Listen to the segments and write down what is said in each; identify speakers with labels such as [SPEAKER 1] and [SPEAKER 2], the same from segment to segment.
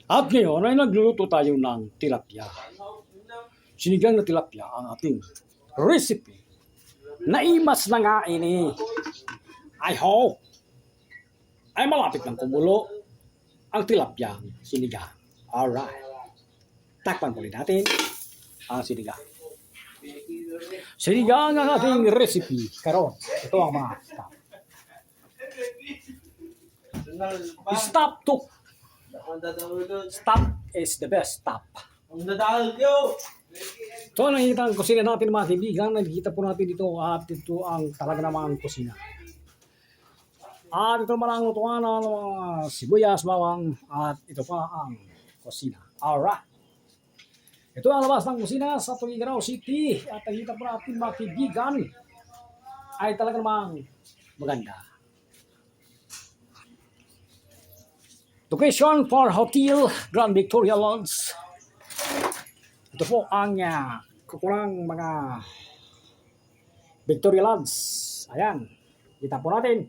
[SPEAKER 1] At ngayon ay nagluluto tayo ng tilapia. Sinigang na tilapia ang ating recipe. Naimas na nga ini. Ay ho! Ay malapit ng kumulo ang tilapia sinigang. Alright. Takpan po rin natin ang sinigang. Sinigang ang ating recipe. Karon, ito ang mga stop. Stop to. Stop is the best stop. Ito ang nakikita ang kusina natin mga kaibigan. Nakikita po natin dito at ito ang talaga namang kusina. At ito naman ang lutuan ng mga sibuyas, bawang at ito pa ang kusina. Alright. Ito ang labas ng kusina sa Tuguegarao City. At nakikita po natin mga kaibigan ay talaga namang maganda. Location for Hotel Grand Victoria Lodge. Ito po ang kukulang mga Victoria Lodge. Ayan. Kita po natin.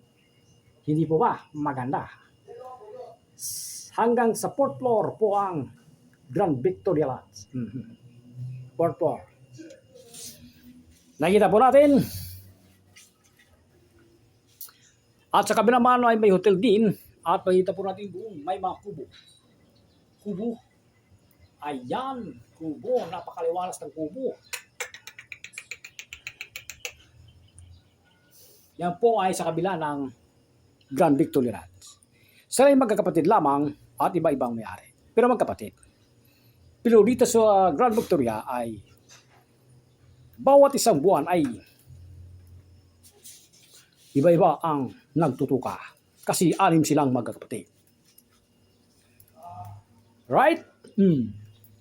[SPEAKER 1] Hindi po ba maganda? Hanggang sa 4th floor po ang Grand Victoria Lodge. 4th floor. Nakita po natin. At sa kabila naman ay may hotel din. At makita po natin doon, may mga kubo. Kubo. Ayan, kubo. Napakaliwalas ng kubo. Yan po ay sa kabila ng Grand Victoria Lodge. Sila ay magkakapatid lamang at iba-ibang may-ari. Pero magkapatid. Pero dito sa Grand Victoria ay bawat isang buwan ay iba-iba ang nagtutuka. Kasi 6 silang magkakapatid. Right?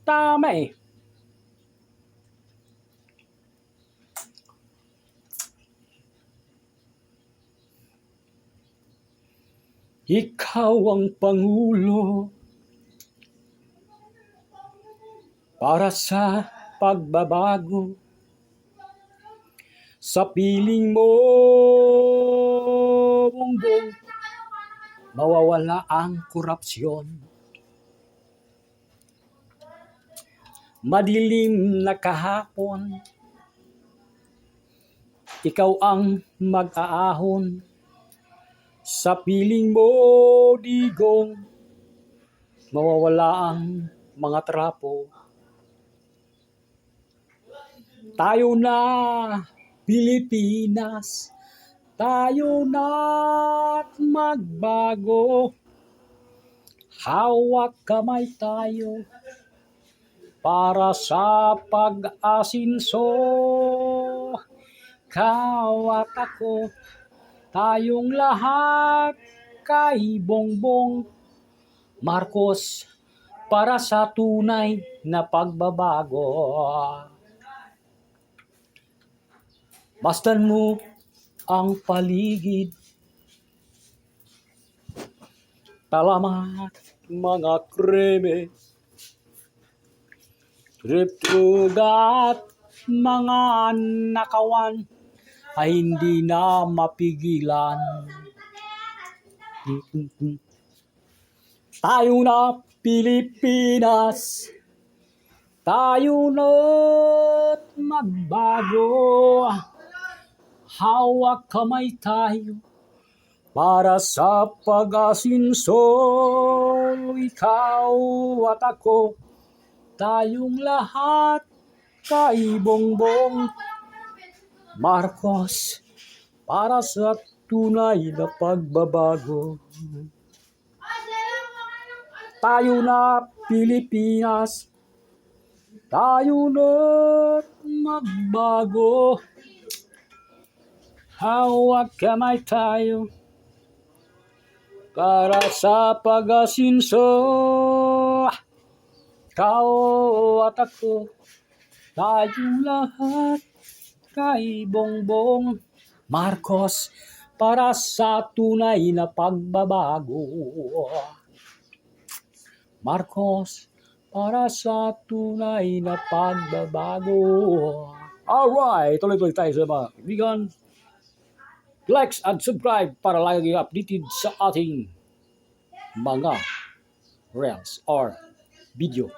[SPEAKER 1] Tama eh. Ikaw ang Pangulo para sa pagbabago sa piling mo, Bongbong. Mawawala ang korupsyon. Madilim na kahapon, ikaw ang mag-aahon. Sa piling mo, Digong, mawawala ang mga trapo. Tayo na, Pilipinas, tayo na't magbago. Hawak kamay tayo para sa pag-asinso. Kawat ako, tayong lahat kay Bongbong Marcos para sa tunay na pagbabago. Bastan mo ang paligid. Talamat mga kreme, triptugat mga nakawan ay hindi na mapigilan. Tayo na Pilipinas, tayo na't magbago. Hawak kamay tayo para sa pag-asinso. Ikaw at ako, tayong lahat kay Bongbong Marcos para sa tunay na pagbabago. Tayo na Pilipinas, tayo na't magbago. Hawak kamay tayo para sa pag-asinso. Ikaw at ako, tayong lahat kay Bongbong Marcos para sa tunay na pagbabago. Marcos para sa tunay na pagbabago. Alright, tuloy-tuloy tayo sa mga kaibigan. Like and subscribe para lagi updated sa ating mga reels or video.